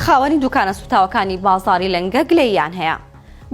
خاوەنی دوکانە سوتاوەکانی بازاڕی لەنگە گلەییان هەیە.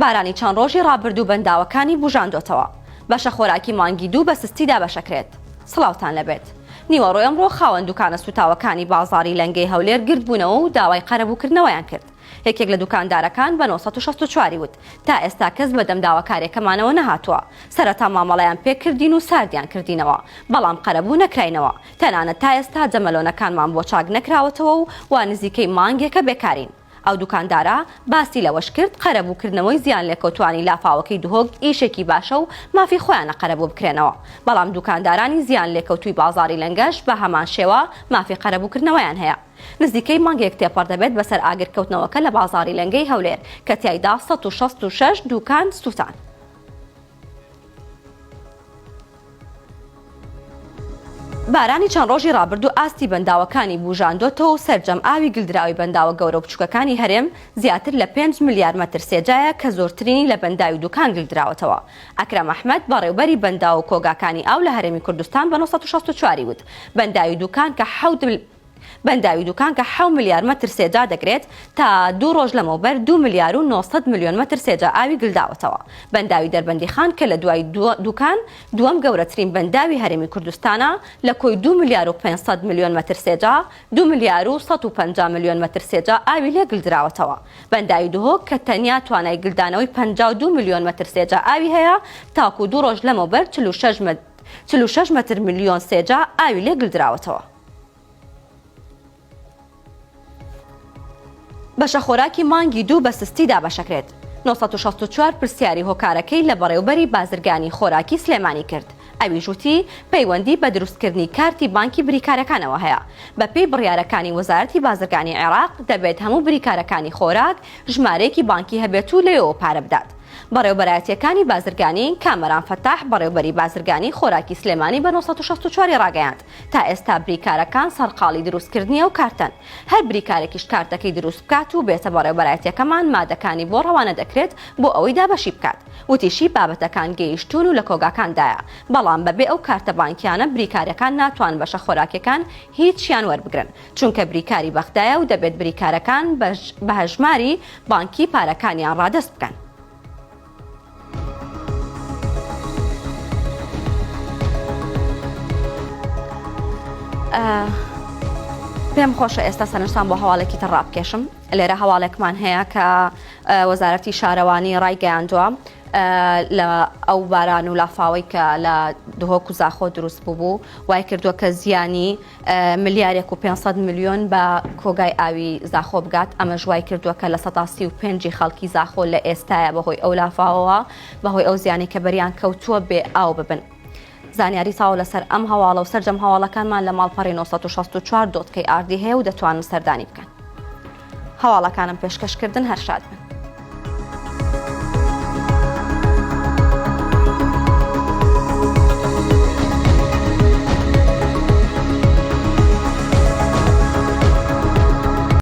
بارانی چەند ڕۆژی ڕابردوو بەنداوەکانی بژاندۆتەوە. بەشە خۆراکی مانگی دوو بە سستیدا بەشەکرێت. سڵاوتان لەبێت. نیوەڕۆی ئەمڕۆ خاوەن دوکانە سوتاوەکانی بازاڕی لەنگەی هەولێر گرتبوونەوە و داوای قەرەبووکردنەوەیان کرد. یەکێک لە دوکاندارەکان بە 964 وت تا ئێستا کەس بەدەم داواکارێکەمانەوە نەهاتووە. سەرەتا مامەڵەیان پێکردین و ساردیان کردینەوە، بەڵام قەرەبوو نەکراینەوە. تەنانەت تا ئێستا جەمەلۆنەکانمان بۆ چاک نەکراوەتەوە و وا نزیکەی مانگێکە بێکارین. ئەو دوکاندارە باسی لەوەش کرد قەرەبووکردنەوەی زیان لێکۆتوانی لافاوەکەی دهۆک ئیشێکی باشە و مافی خۆیانە قەرەبوو بکرێنەوە، بەڵام دوکاندارانی زیان لێکەوتووی بازاڕی لەنگەش بە هەمان شێوە مافی قەرەبووکردنەوەیان هەیە. نزیکەی مانگێک تێپەڕ دەبێت بەسەر ئاگرکەوتنەوەکە لە بازاڕی لەنگەی هەولێر کە تیایدا 166 دوکان سوتان. بارانی چەند ڕۆژی ڕابردوو ئاستی بەنداوەکانی بژاندۆتەوە و سەرجەم ئاوی گلدراوی بەنداوە گەورە و بچووکەکانی هەرێم زیاتر لە 5 ملیار مەتر سێجایە کە زۆرترینی لە بەنداوی دوکان گلدراوەتەوە. ئەکرەم ئەحمەد بەڕێوەبەری بەنداو و کۆگاکانی ئاو لە هەرێمی کوردستان بە 964 وت بەنداوی دوکان کە 7 ملیار مەتر سێجا دەگرێت تا 2 ڕۆژ لەمەوبەر 2 ملیار و 900 میلیۆن مەتر سێجا ئاوی گلداوەتەوە. بەنداوی دەربەندی خان کە لە دوای دوکان دووەم گەورەترین بەنداوی هەرێمی کوردستانە لە کۆی 2 ملیار و 500 میلیۆن مەتر سێجا 2 ملیار و 150 میلیۆن مەتر سێجا ئاوی لێ گلدراوەتەوە. بەنداوی دهۆک کە تەنیا توانای گلدانەوەی 52 میلیۆن مەتر سێجا ئاوی هەیە تاکو 2 ڕۆژ لەمەوبەر 46 مەتر میلیۆن سێجا ئاوی لێ گلدراوەتەوە. بەشە خۆراکی مانگی دوو بە سستیدا بەشەکرێت. 964 پرسیاری هۆکارەکەی لە بەڕێوەبەری بازرگانی خۆراکی سلێمانی کرد. ئەویش وتی پەیوەندی بە دروستکردنی کارتی بانکی بریکارەکانەوە هەیە. بە پێی بڕیارەکانی وەزارەتی بازرگانی عێراق دەبێت هەموو بریکارەکانی خۆراک ژمارەیەکی بانکی هەبێت و لێەوە پارە بدات. بەڕێوەبەرایەتیەکانی بازرگانی کامەران فەتاح بەڕێوەبەری بازرگانی خۆراکی سلێمانی بە 964 ڕاگەیاند تا ئێستا بریکارەکان سەرقاڵی دروستکردنیە و کارتن. هەر بریکارێکیش کارتەکەی دروست بکات و بێتە بەڕێوەبەرایەتیەکەمان مادەکانی بۆ ڕەوانە دەکرێت بۆ ئەوەی دابەشی بکات. وتیشی بابەتەکان گەیشتون و لە کۆگاکاندایە، بەڵام بەبێ ئەو کارتە بانکیانە بریکارەکان ناتوان بەشە خۆراکەکان هیچیان وەربگرن، چونکە بریکاری بەختایە و دەبێت بریکارەکان بە هەژماری بانکی پارەکانیان ڕادەست بکەن. پێم خۆشە ئێستا سەرنجتان بۆ هەواڵێکی تر ڕابکێشم. لێرە هەواڵێکمان هەیە کە وەزارەتی شارەوانی ڕایگەیاندووە لە ئەو باران و لافاوەی کە لە دهۆک و زاخۆ دروست بوو وای کردووە کە زیانی ملیارێک و 500 میلیۆن بە کۆگای ئاوی زاخۆ بگات. ئەمەش وای کردووە کە لە 135 خەڵکی زاخۆ لە ئێستایە بەهۆی ئەو لافاوەوە بەهۆی ئەو زیانی کە بەریان کەوتووە بێ ئاو ببن. زانیاری چاوە لەسەر ئەم هەواڵە و سەرجەم هەواڵەکانمان لە ماڵپەڕی 964 دۆتکەی ئاردی هەیە و دەتوانن سەردانی بکەن. هەواڵەکانم پێشکەشکردن هەر شاد بن.